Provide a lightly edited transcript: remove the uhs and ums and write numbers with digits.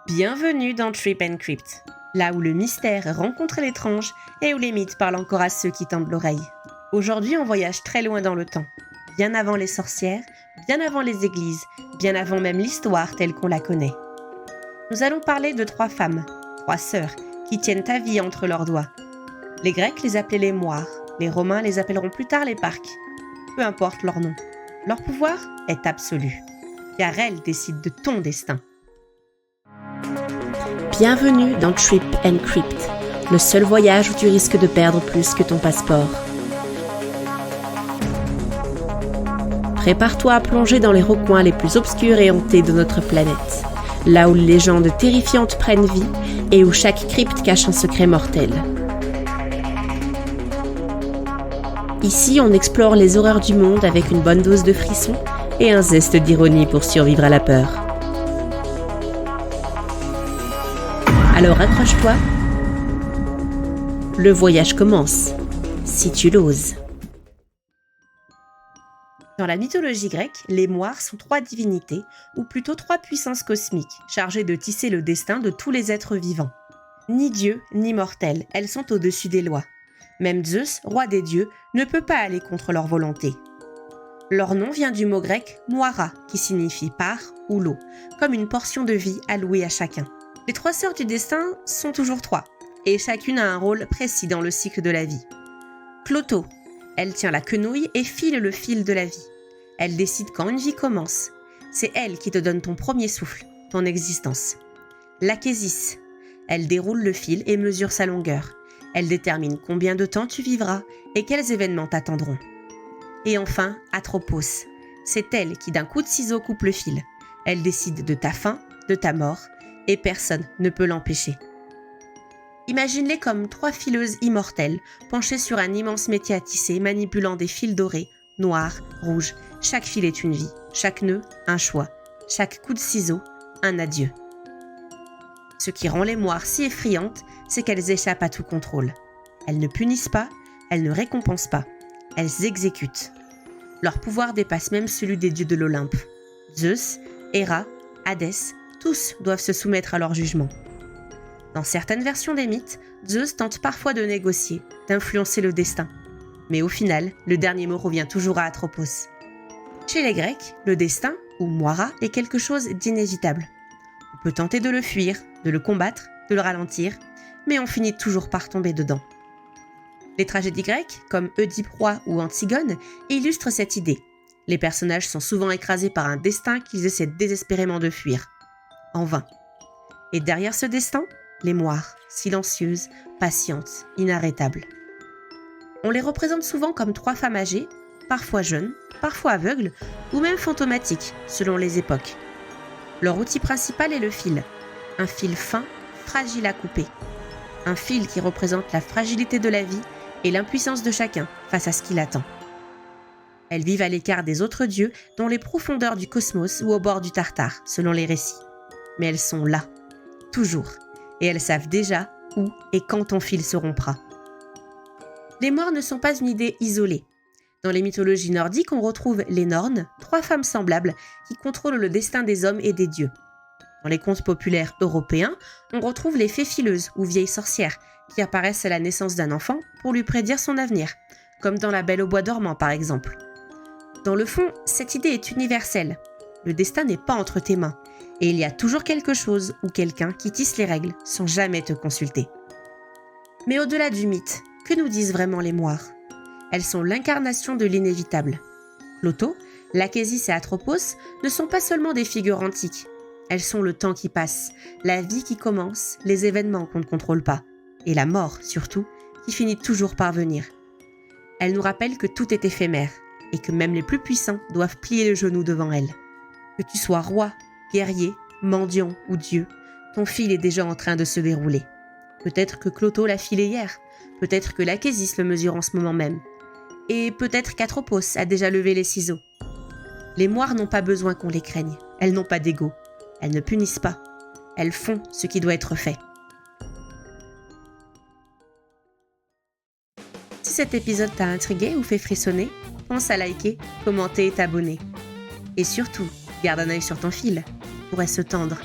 Bienvenue dans Trip and Crypt, là où le mystère rencontre l'étrange et où les mythes parlent encore à ceux qui tendent l'oreille. Aujourd'hui, on voyage très loin dans le temps, bien avant les sorcières, bien avant les églises, bien avant même l'histoire telle qu'on la connaît. Nous allons parler de 3 femmes, 3 sœurs, qui tiennent ta vie entre leurs doigts. Les Grecs les appelaient les moires, les Romains les appelleront plus tard les parques. Peu importe leur nom, leur pouvoir est absolu, car elles décident de ton destin. Bienvenue dans Trip and Crypt, le seul voyage où tu risques de perdre plus que ton passeport. Prépare-toi à plonger dans les recoins les plus obscurs et hantés de notre planète, là où les légendes terrifiantes prennent vie et où chaque crypte cache un secret mortel. Ici, on explore les horreurs du monde avec une bonne dose de frissons et un zeste d'ironie pour survivre à la peur. Alors accroche-toi, le voyage commence, si tu l'oses. Dans la mythologie grecque, les moires sont 3 divinités, ou plutôt 3 puissances cosmiques, chargées de tisser le destin de tous les êtres vivants. Ni dieux, ni mortels, elles sont au-dessus des lois. Même Zeus, roi des dieux, ne peut pas aller contre leur volonté. Leur nom vient du mot grec « moira » qui signifie « part » ou « lot », comme une portion de vie allouée à chacun. Les 3 sœurs du destin sont toujours 3, et chacune a un rôle précis dans le cycle de la vie. Clotho, elle tient la quenouille et file le fil de la vie. Elle décide quand une vie commence. C'est elle qui te donne ton premier souffle, ton existence. L'achésis, elle déroule le fil et mesure sa longueur. Elle détermine combien de temps tu vivras et quels événements t'attendront. Et enfin, Atropos, c'est elle qui d'un coup de ciseau coupe le fil. Elle décide de ta fin, de ta mort, et personne ne peut l'empêcher. Imagine-les comme 3 fileuses immortelles, penchées sur un immense métier à tisser, manipulant des fils dorés, noirs, rouges. Chaque fil est une vie, chaque nœud, un choix, chaque coup de ciseau, un adieu. Ce qui rend les moires si effrayantes, c'est qu'elles échappent à tout contrôle. Elles ne punissent pas, elles ne récompensent pas, elles exécutent. Leur pouvoir dépasse même celui des dieux de l'Olympe. Zeus, Héra, Hadès, tous doivent se soumettre à leur jugement. Dans certaines versions des mythes, Zeus tente parfois de négocier, d'influencer le destin. Mais au final, le dernier mot revient toujours à Atropos. Chez les Grecs, le destin, ou moira, est quelque chose d'inévitable. On peut tenter de le fuir, de le combattre, de le ralentir, mais on finit toujours par tomber dedans. Les tragédies grecques, comme Oedipe roi ou Antigone, illustrent cette idée. Les personnages sont souvent écrasés par un destin qu'ils essaient désespérément de fuir. En vain. Et derrière ce destin, les moires, silencieuses, patientes, inarrêtables. On les représente souvent comme 3 femmes âgées, parfois jeunes, parfois aveugles, ou même fantomatiques, selon les époques. Leur outil principal est le fil, un fil fin, fragile à couper. Un fil qui représente la fragilité de la vie et l'impuissance de chacun face à ce qui l'attend. Elles vivent à l'écart des autres dieux dans les profondeurs du cosmos ou au bord du Tartare, selon les récits. Mais elles sont là, toujours, et elles savent déjà où et quand ton fil se rompra. Les moires ne sont pas une idée isolée. Dans les mythologies nordiques, on retrouve les Nornes, 3 femmes semblables qui contrôlent le destin des hommes et des dieux. Dans les contes populaires européens, on retrouve les fées fileuses ou vieilles sorcières qui apparaissent à la naissance d'un enfant pour lui prédire son avenir, comme dans La Belle au bois dormant par exemple. Dans le fond, cette idée est universelle. Le destin n'est pas entre tes mains, et il y a toujours quelque chose ou quelqu'un qui tisse les règles sans jamais te consulter. Mais au-delà du mythe, que nous disent vraiment les moires ? Elles sont l'incarnation de l'inévitable. Clotho, l'achésis et Atropos ne sont pas seulement des figures antiques. Elles sont le temps qui passe, la vie qui commence, les événements qu'on ne contrôle pas, et la mort, surtout, qui finit toujours par venir. Elles nous rappellent que tout est éphémère, et que même les plus puissants doivent plier le genou devant elles. Que tu sois roi, guerrier, mendiant ou dieu, ton fil est déjà en train de se dérouler. Peut-être que Clotho l'a filé hier, peut-être que l'achésis le mesure en ce moment même, et peut-être qu'Atropos a déjà levé les ciseaux. Les moires n'ont pas besoin qu'on les craigne, elles n'ont pas d'ego. Elles ne punissent pas, elles font ce qui doit être fait. Si cet épisode t'a intrigué ou fait frissonner, pense à liker, commenter et t'abonner. Et surtout, garde un œil sur ton fil, il pourrait se tendre.